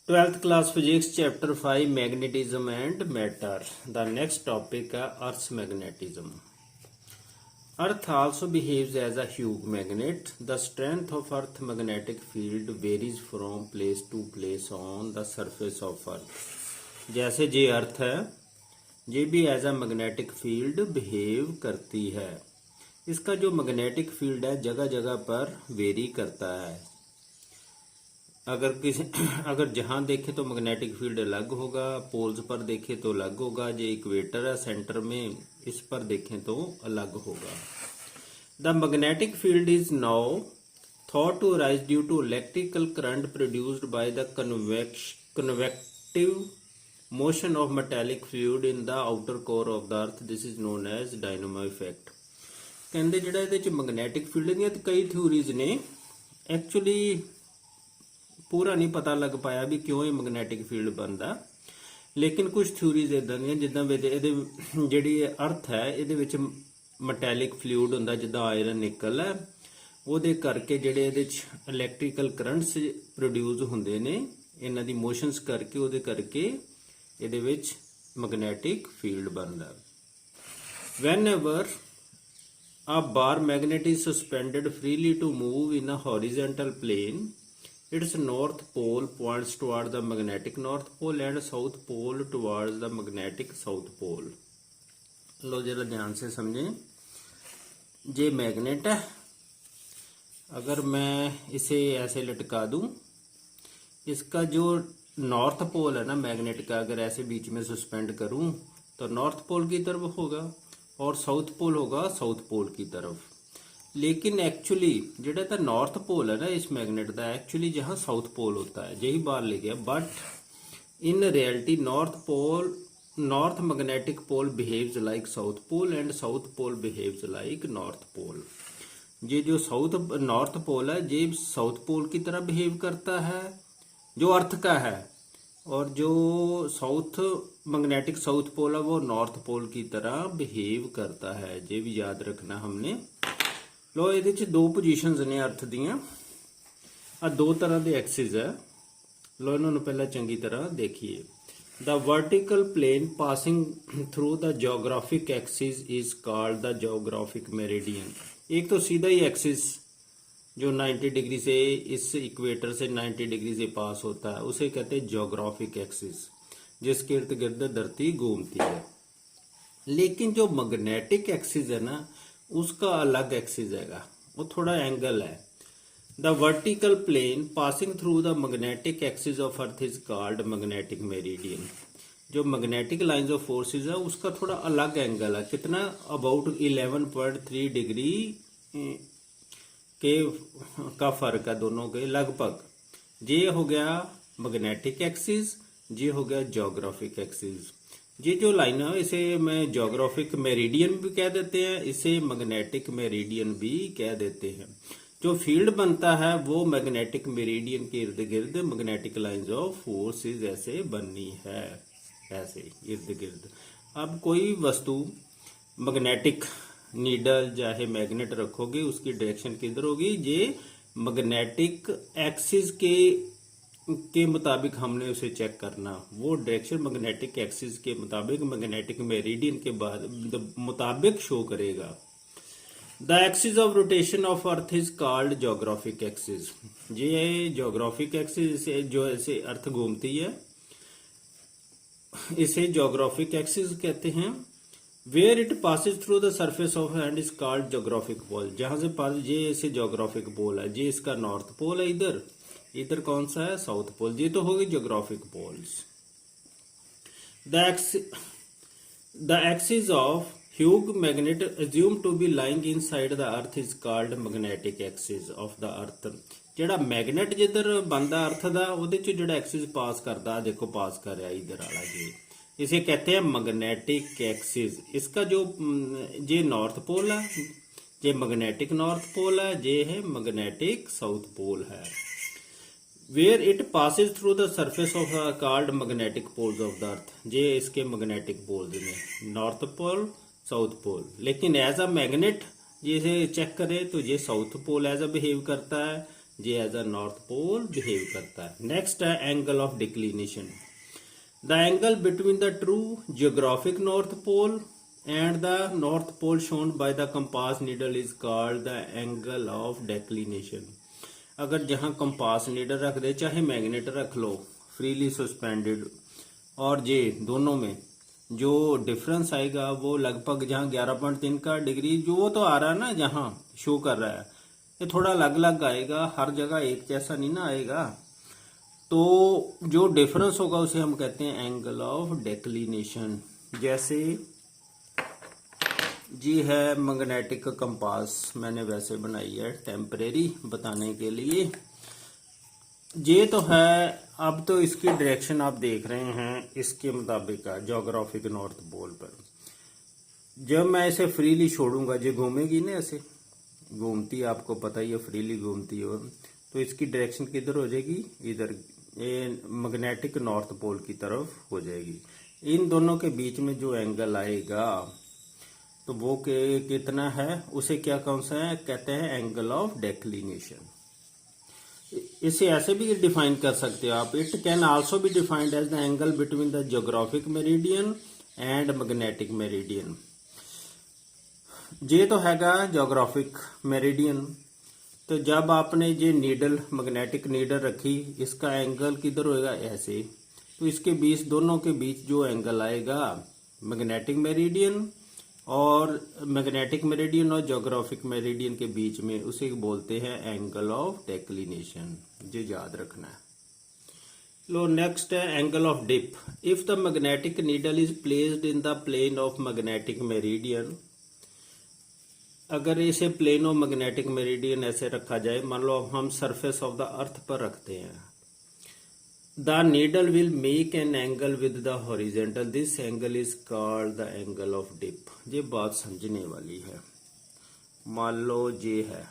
12th class physics chapter 5 magnetism and matter. The next topic is Earth's magnetism. Earth also behaves as a huge magnet. The strength of Earth's magnetic field varies from place to place on the surface of Earth. जैसे ये अर्थ है ये भी as a magnetic field behave करती है। इसका जो magnetic field है जगह जगह पर वेरी करता है। अगर जहां देखें तो मैग्नेटिक फील्ड अलग होगा, पोल्स पर देखें तो अलग होगा, जो इक्वेटर है सेंटर में इस पर देखें तो अलग होगा। The magnetic field is now thought to arise due to electrical current produced by the convective motion of metallic fluid in the outer core of the earth. This is known as dynamo effect. कहते जिहड़ा इहदे च magnetic field दी कई theories ने, actually पूरा नहीं पता लग पाया भी क्यों ये मैग्नेटिक फील्ड बनता, लेकिन कुछ थ्योरीज इदां दी जिद्दां जिहड़ी अर्थ है इहदे विच मैटैलिक फ्लूइड हुंदा जिद्दां आयरन निकल है, ਉਹਦੇ ਕਰਕੇ ਜਿਹੜੇ ਇਹਦੇ ਚ ਇਲੈਕਟ੍ਰੀਕਲ ਕਰੰਟਸ ਪ੍ਰੋਡਿਊਸ ਹੁੰਦੇ ਨੇ ਇਹਨਾਂ ਦੀ ਮੋਸ਼ਨਸ ਕਰਕੇ ਉਹਦੇ ਕਰਕੇ ਇਹਦੇ ਵਿੱਚ ਮੈਗਨੈਟਿਕ ਫੀਲਡ ਬਣਦਾ। whenever a bar magnet is suspended freely to move in a horizontal plane, its north pole points toward the magnetic north pole and south pole towards the magnetic south pole। लो जरा ध्यान से समझें। ये magnet है, अगर मैं इसे ऐसे लटका दूं, इसका जो नॉर्थ पोल है ना मैग्नेट का, अगर ऐसे बीच में सस्पेंड करूं तो नॉर्थ पोल की तरफ होगा और साउथ पोल होगा साउथ पोल की तरफ। लेकिन एक्चुअली जेड़ा था नॉर्थ पोल है ना इस मैग्नेट का, एक्चुअली जहां साउथ पोल होता है यही बाहर ले गया, but in reality north magnetic pole behaves like south pole and south pole behaves like north pole. ये जो नॉर्थ पोल है ये साउथ पोल की तरह बिहेव करता है जो अर्थ का है, और जो साउथ मैग्नेटिक साउथ पोल है वो नॉर्थ पोल की तरह बिहेव करता है। ये भी याद रखना हमने। लो ये दो पोजीशंस ने अर्थ दियां, आ दो तरह के एक्सिस है। लो इन्होंने पहला चंगी तरह देखिए। The vertical plane passing through the geographic axis is called the geographic meridian. एक तो सीधा ही एक्सिस जो 90 डिग्री से इस इक्वेटर से 90 डिग्री से पास होता है उसे कहते हैं जियोग्राफिक एक्सिस, जिसके इर्द गिर्द धरती घूमती है। लेकिन जो मैग्नेटिक एक्सिस है ना उसका अलग एक्सिस हैगा, वो थोड़ा एंगल है। The vertical plane passing through the magnetic axis of earth is called magnetic meridian. जो मैग्नेटिक लाइंस ऑफ फोर्सेस है उसका थोड़ा अलग एंगल है, कितना अबाउट 11.3 डिग्री के का फर्क है दोनों के लगभग। ये हो गया मैग्नेटिक एक्सिस, ये हो गया जियोग्राफिक एक्सिस। ये जो लाइन है इसे मैं जियोग्राफिक मेरिडियन भी कह देते हैं, इसे मैग्नेटिक मेरिडियन भी कह देते हैं। जो फील्ड बनता है वो मैग्नेटिक मेरिडियन के इर्द गिर्द मैग्नेटिक लाइंस ऑफ फोर्सेस ऐसे बननी है, ऐसे इर्द गिर्द। अब कोई वस्तु मैग्नेटिक नीडल चाहे मैग्नेट रखोगे उसकी डायरेक्शन किधर होगी, ये मैग्नेटिक एक्सिस के मुताबिक हमने उसे चेक करना। वो डायरेक्शन मैग्नेटिक एक्सिस के मुताबिक मैग्नेटिक मेरिडियन के बाद मुताबिक शो करेगा। The axis of rotation of earth is called geographic axis. ये जियोग्राफिक एक्सिस जो ऐसे अर्थ घूमती है इसे जियोग्राफिक एक्सिस कहते हैं। Where it passes through the surface of hand is called geographic pole. जहां से पास ये इसे जियोग्राफिक पोल है, ये इसका नॉर्थ पोल है, इधर कौन सा है साउथ पोल। ये तो होगी geographic poles. The axis of huge magnet assumed to be lying inside the earth is called magnetic axis of the earth। जेड़ा मैग्नेट जिधर बनता अर्थ दा ਉਹਦੇ ਚ ਜਿਹੜਾ एक्सिस पास करता, देखो पास कर रहा है इधर वाला, इसे कहते हैं मैग्नेटिक एक्सिस। इसका जो ये नॉर्थ पोल है, ये मैग्नेटिक नॉर्थ पोल है, ये है मैग्नेटिक साउथ पोल है। Where it passes through the surface of called magnetic poles of the earth. ये इसके मैग्नेटिक पोल्स ने नॉर्थ पोल साउथ पोल। लेकिन एज अ मैग्नेट जिसे चेक करें तो ये south pole as a behave करता है, ये as a north pole behave करता है। नेक्स्ट है angle of declination. The angle between the true geographic north pole and the north pole shown by the compass needle is called the angle of declination. अगर जहां compass needle रख दे, चाहे magnet रख लो freely suspended, और ये दोनों में जो डिफरेंस आएगा वो लगभग जहां 11.3 का डिग्री जो वो तो आ रहा है ना, जहां शो कर रहा है, ये थोड़ा अलग अलग आएगा, हर जगह एक जैसा नहीं ना आएगा। तो जो डिफरेंस होगा उसे हम कहते हैं एंगल ऑफ डिक्लिनेशन। जैसे जी है मैग्नेटिक कंपास, मैंने वैसे बनाई है टेम्परेरी बताने के लिए। ये तो है, अब तो इसकी डायरेक्शन आप देख रहे हैं इसके मुताबिक है ज्योग्राफिक नॉर्थ पोल पर। जब मैं इसे फ्रीली छोड़ूंगा, ये घूमेगी ना, ऐसे घूमती है, आपको पता ही है फ्रीली घूमती है, तो इसकी डायरेक्शन किधर हो जाएगी, इधर, ये मैग्नेटिक नॉर्थ पोल की तरफ हो जाएगी। इन दोनों के बीच में जो एंगल आएगा तो वो कितना है, उसे क्या कौन सा है, कहते हैं एंगल ऑफ डिक्लिनेशन। इसे ऐसे भी डिफाइन कर सकते हो आप, it can also be defined as the angle between the geographic meridian and magnetic meridian. ये तो हैगा ज्योग्राफिक मेरिडियन। तो जब आपने ये नीडल, मैग्नेटिक नीडल रखी, इसका एंगल किधर होएगा, ऐसे, तो इसके बीच, दोनों के बीच जो एंगल आएगा मैग्नेटिक मेरिडियन और मैग्नेटिक मेरिडियन और ज्योग्राफिक मेरिडियन के बीच में, उसे बोलते हैं एंगल ऑफ डिक्लिनेशन। ये याद रखना है। लो नेक्स्ट है angle of dip. If the magnetic needle is placed in the plane of magnetic meridian, अगर इसे प्लेन ऑफ मैग्नेटिक मेरिडियन ऐसे रखा जाए, मान लो हम सरफेस ऑफ द अर्थ पर रखते हैं, the needle will make an angle with the horizontal, this angle is called the angle of dip. ये बात समझने वाली है। मान लो ये है,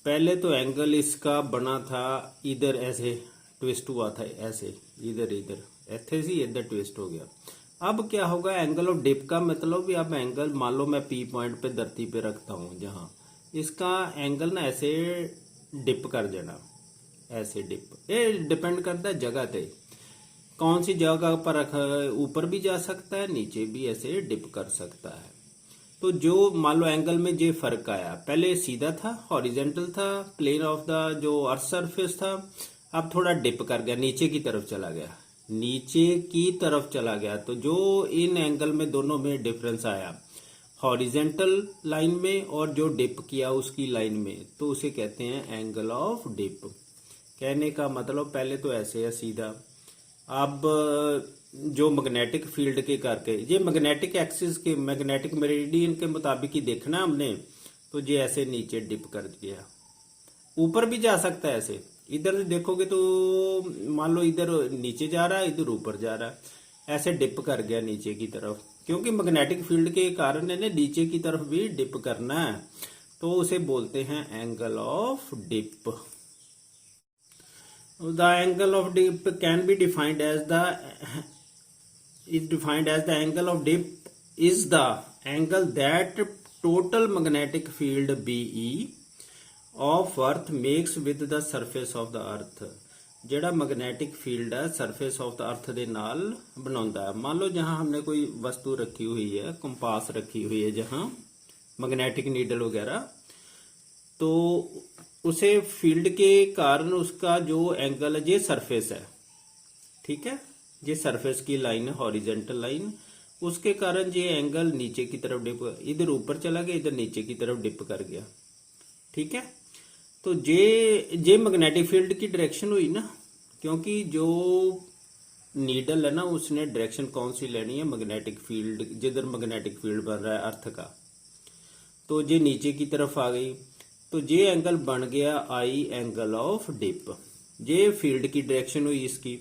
पहले तो एंगल इसका बना था इधर, ऐसे ट्विस्ट हुआ था, ऐसे इधर इधर ऐसे ही इधर ट्विस्ट हो गया। अब क्या होगा, एंगल ऑफ डिप का मतलब भी, अब एंगल मान लो मैं पी पॉइंट पे धरती पे रखता हूं, जहां इसका एंगल ना ऐसे डिप कर देना, ऐसे डिप, ये डिपेंड करता है जगह पे, कौन सी जगह पर रखा है, ऊपर भी जा सकता है, नीचे भी ऐसे डिप कर सकता है। तो जो मान लो एंगल में जो फर्क आया, पहले सीधा था, हॉरिजेंटल था, प्लेन ऑफ द जो अर्थ सरफेस था, अब थोड़ा डिप कर गया, नीचे की तरफ चला गया, नीचे की तरफ चला गया। तो जो इन एंगल में दोनों में डिफरेंस आया, हॉरिजेंटल लाइन में और जो डिप किया उसकी लाइन में, तो उसे कहते हैं एंगल ऑफ डिप। कहने का मतलब पहले तो ऐसे है सीधा, अब जो मैग्नेटिक फील्ड के करके, ये मैग्नेटिक एक्सिस के, मैग्नेटिक मेरिडियन के मुताबिक ही देखना हमने, तो ये ऐसे नीचे डिप कर दिया, ऊपर भी जा सकता है ऐसे, इधर देखोगे तो मान लो इधर नीचे जा रहा है, इधर ऊपर जा रहा है, ऐसे डिप कर गया नीचे की तरफ, क्योंकि मैग्नेटिक फील्ड के कारण इन्हें नीचे की तरफ भी डिप करना है, तो उसे बोलते हैं angle of dip. The angle of dip can be defined as the angle of dip is the angle that total magnetic field BE of earth makes with the surface of the earth। ਜਿਹੜਾ magnetic field है surface of the अर्थ ਦੇ ਨਾਲ ਬਣਾਉਂਦਾ ਹੈ। मान लो जहां हमने कोई वस्तु रखी हुई है, कंपास रखी हुई है, जहां मैग्नेटिक नीडल वगैरह, तो उसे फील्ड के कारण उसका जो एंगल है, ये सरफेस है, ठीक है, ये सरफेस की लाइन है, हॉरिजेंटल लाइन, उसके कारण ये एंगल नीचे की तरफ डिप, इधर ऊपर चला गया, इधर नीचे की तरफ डिप कर गया, ठीक है। तो ये मैग्नेटिक फील्ड की डायरेक्शन हुई ना, क्योंकि जो नीडल है ना, उसने डायरेक्शन कौन सी लेनी है, मैग्नेटिक फील्ड, जिधर मैग्नेटिक फील्ड बन रहा है अर्थ का, तो ये नीचे की तरफ आ गई, तो ये एंगल बन गया आई एंगल ऑफ डिप। ये फील्ड की डायरेक्शन हुई इसकी,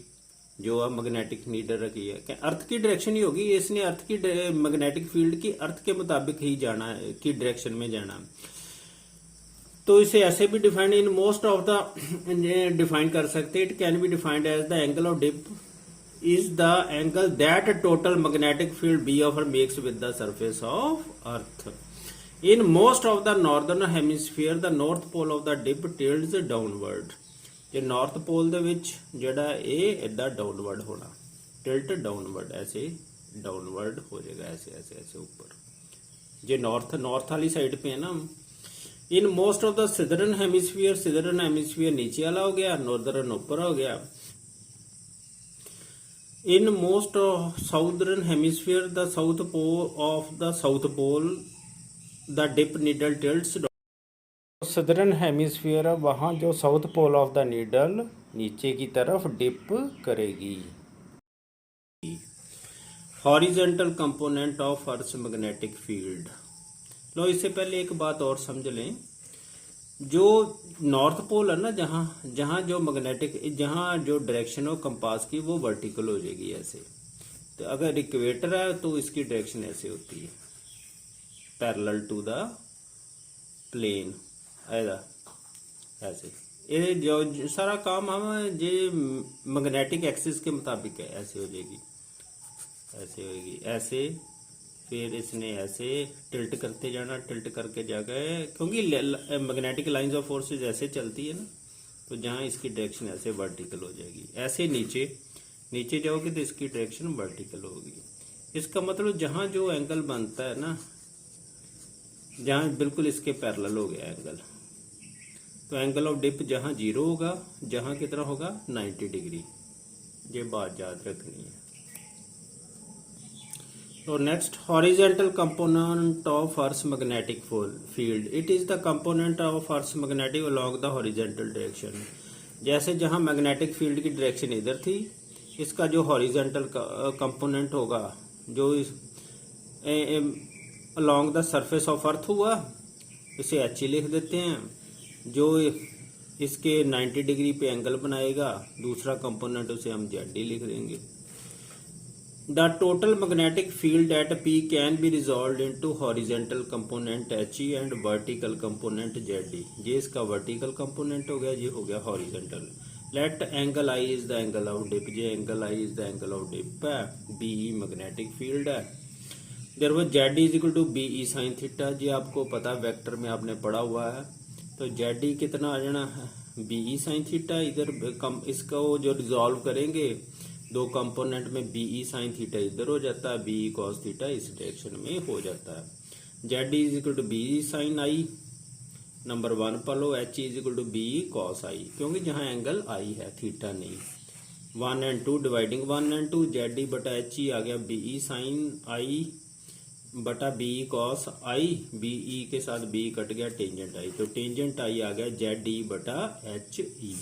जो अब मैग्नेटिक नीडल रखी है, अर्थ की डायरेक्शन ही होगी, इसने अर्थ की मैग्नेटिक फील्ड की अर्थ के मुताबिक ही जाना है, की डायरेक्शन में जाना। तो इसे ऐसे भी define in most of the define कर सकते, it can be defined as the angle of dip is the angle that total magnetic field B of earth makes with the surface of earth। In most of the northern hemisphere, the north pole of the dip tilts downward. ਜੇ north ਪੋਲ ਦੇ ਵਿੱਚ ਜਿਹੜਾ ਇਹ ਇਦਾਂ downward ਹੋਣਾ, tilt downward, ऐसे downward हो जाएगा, ऐसे ऐसे ऐसे ऊपर। जे नॉर्थ वाली साइड पे है ना। In most of the southern hemisphere नीचे वाला हो गया, नॉर्दर्न ऊपर हो गया। In most southern hemisphere the south pole the dip needle tilts. Southern hemisphere वहाँ जो south pole of the needle नीचे की तरफ डिप करेगी। Horizontal component of earth magnetic field. लो इससे पहले एक बात और समझ लें, जो नॉर्थ पोल है ना, जहाँ जो मैग्नेटिक, जहाँ जो डायरेक्शन हो कंपास की वो वर्टिकल हो जाएगी ऐसे। तो अगर इक्वेटर है तो इसकी डायरेक्शन ऐसे होती है, पैरेलल टू द प्लेन, ऐसे। ये जो सारा काम हम जे मैग्नेटिक एक्सिस के मुताबिक है, ऐसे हो जाएगी, ऐसे होगी, ऐसे। फिर इसने ऐसे टिल्ट करते जाना, टिल्ट करके जाकर, क्योंकि मैग्नेटिक लाइंस ऑफ फोर्सेस ऐसे चलती है ना, तो जहाँ इसकी डायरेक्शन ऐसे वर्टिकल हो जाएगी, ऐसे नीचे जाओगे तो इसकी डायरेक्शन वर्टिकल होगी। इसका मतलब जहाँ जो एंगल बनता है ना, जहाँ बिल्कुल इसके पैरेलल हो गया एंगल, तो एंगल ऑफ डिप जहाँ 0 होगा, जहाँ कितना होगा 90 डिग्री। ये बात याद रखनी है। तो next, horizontal component of earth magnetic field. It is the component of earth magnetic along the horizontal direction. जैसे जहाँ मैग्नेटिक फील्ड की डायरेक्शन इधर थी, इसका जो हॉरिजेंटल कंपोनेंट होगा, जो along the surface of earth हुआ, इसे एच लिख देते हैं। जो इसके 90 डिग्री पे एंगल बनाएगा, दूसरा कंपोनेंट उसे हम जेड लिख देंगे। The total magnetic field at P can be resolve into horizontal component H E and vertical component Z E. ये इसका वर्टिकल कंपोनेंट हो गया, ये हो गया horizontal. Let angle I is the angle of dip. ये angle I is the angle of dip है, B E magnetic field है। Therefore Z is equal to B E sine theta. ये आपको पता, वेक्टर में आपने पढ़ा हुआ है। तो जेड ई कितना आ जाना है, बी ई साइन थीटा। इधर इसको जो रिजॉल्व करेंगे दो कंपोनेंट में, बी ई साइन थीटा इधर हो जाता है, बी ई कॉस थीटा इस डायरेक्शन में हो जाता है। Z is equal to B E sine I, number 1 पर लो। H is equal to B E cos I, क्योंकि जहां एंगल आई है, थीटा नहीं। 1 and 2 डिवाइडिंग 1 and 2, जेड ई बटा एच ई आ गया बी ई साइन आई बटा बी ई कॉस आई। B E के साथ बी कट गया, टेंजेंट आई, तो टेंजेंट आई आ गया जेड ई बटा एच ई।